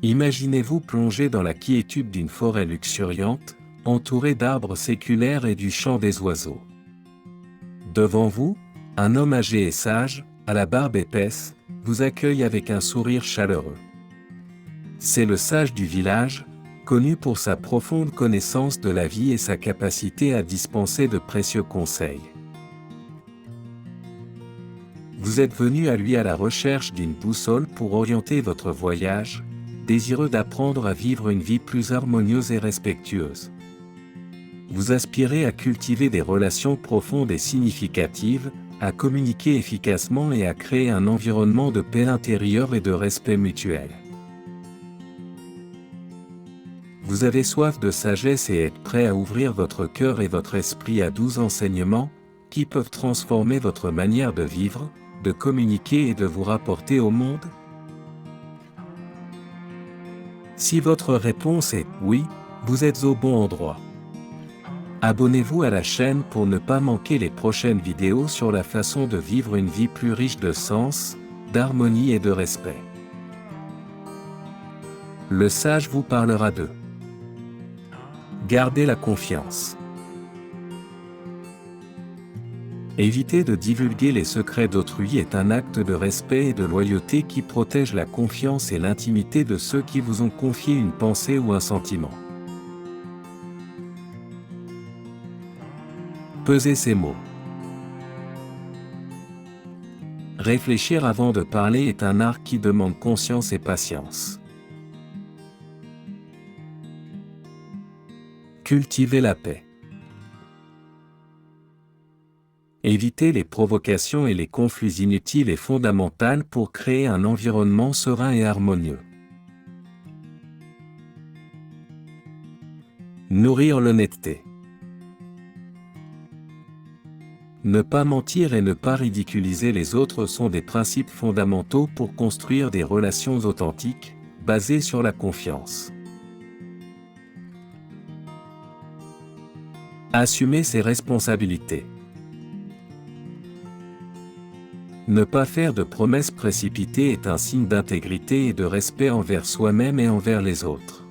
Imaginez-vous plongé dans la quiétude d'une forêt luxuriante, entouré d'arbres séculaires et du chant des oiseaux. Devant vous, un homme âgé et sage, à la barbe épaisse, vous accueille avec un sourire chaleureux. C'est le sage du village, connu pour sa profonde connaissance de la vie et sa capacité à dispenser de précieux conseils. Vous êtes venu à lui à la recherche d'une boussole pour orienter votre voyage, désireux d'apprendre à vivre une vie plus harmonieuse et respectueuse. Vous aspirez à cultiver des relations profondes et significatives, à communiquer efficacement et à créer un environnement de paix intérieure et de respect mutuel. Vous avez soif de sagesse et êtes prêt à ouvrir votre cœur et votre esprit à 12 enseignements, qui peuvent transformer votre manière de vivre, de communiquer et de vous rapporter au monde? Si votre réponse est « oui », vous êtes au bon endroit. Abonnez-vous à la chaîne pour ne pas manquer les prochaines vidéos sur la façon de vivre une vie plus riche de sens, d'harmonie et de respect. Le sage vous parlera de garder la confiance. Éviter de divulguer les secrets d'autrui est un acte de respect et de loyauté qui protège la confiance et l'intimité de ceux qui vous ont confié une pensée ou un sentiment. Pesez ces mots. Réfléchir avant de parler est un art qui demande conscience et patience. Cultiver la paix. Éviter les provocations et les conflits inutiles est fondamental pour créer un environnement serein et harmonieux. Nourrir l'honnêteté. Ne pas mentir et ne pas ridiculiser les autres sont des principes fondamentaux pour construire des relations authentiques, basées sur la confiance. Assumer ses responsabilités. Ne pas faire de promesses précipitées est un signe d'intégrité et de respect envers soi-même et envers les autres.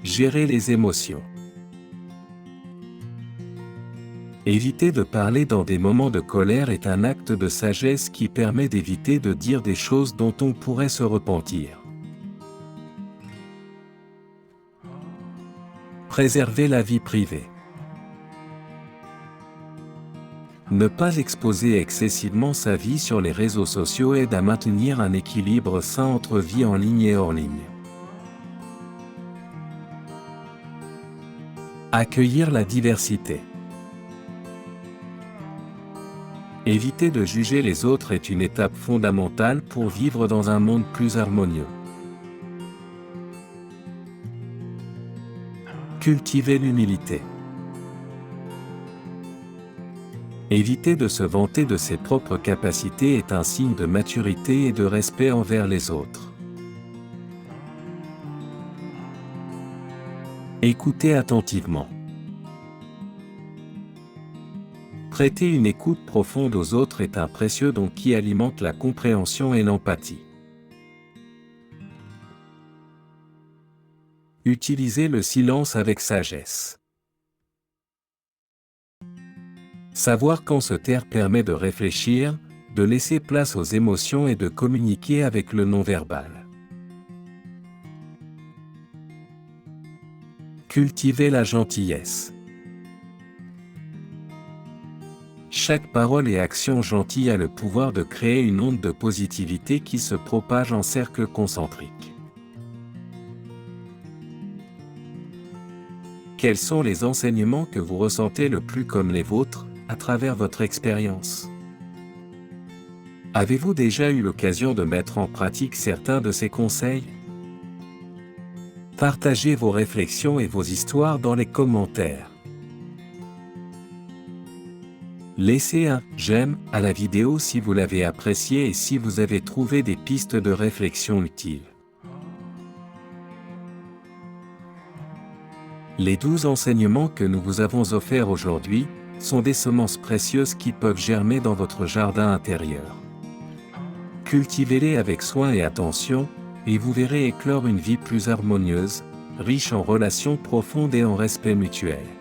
Gérer les émotions. Éviter de parler dans des moments de colère est un acte de sagesse qui permet d'éviter de dire des choses dont on pourrait se repentir. Préserver la vie privée. Ne pas exposer excessivement sa vie sur les réseaux sociaux aide à maintenir un équilibre sain entre vie en ligne et hors ligne. Accueillir la diversité. Éviter de juger les autres est une étape fondamentale pour vivre dans un monde plus harmonieux. Cultiver l'humilité. Éviter de se vanter de ses propres capacités est un signe de maturité et de respect envers les autres. Écoutez attentivement. Prêter une écoute profonde aux autres est un précieux don qui alimente la compréhension et l'empathie. Utilisez le silence avec sagesse. Savoir quand se taire permet de réfléchir, de laisser place aux émotions et de communiquer avec le non-verbal. Cultivez la gentillesse. Chaque parole et action gentille a le pouvoir de créer une onde de positivité qui se propage en cercle concentrique. Quels sont les enseignements que vous ressentez le plus comme les vôtres, à travers votre expérience? Avez-vous déjà eu l'occasion de mettre en pratique certains de ces conseils? Partagez vos réflexions et vos histoires dans les commentaires. Laissez un « j'aime » à la vidéo si vous l'avez appréciée et si vous avez trouvé des pistes de réflexion utiles. Les 12 enseignements que nous vous avons offerts aujourd'hui sont des semences précieuses qui peuvent germer dans votre jardin intérieur. Cultivez-les avec soin et attention, et vous verrez éclore une vie plus harmonieuse, riche en relations profondes et en respect mutuel.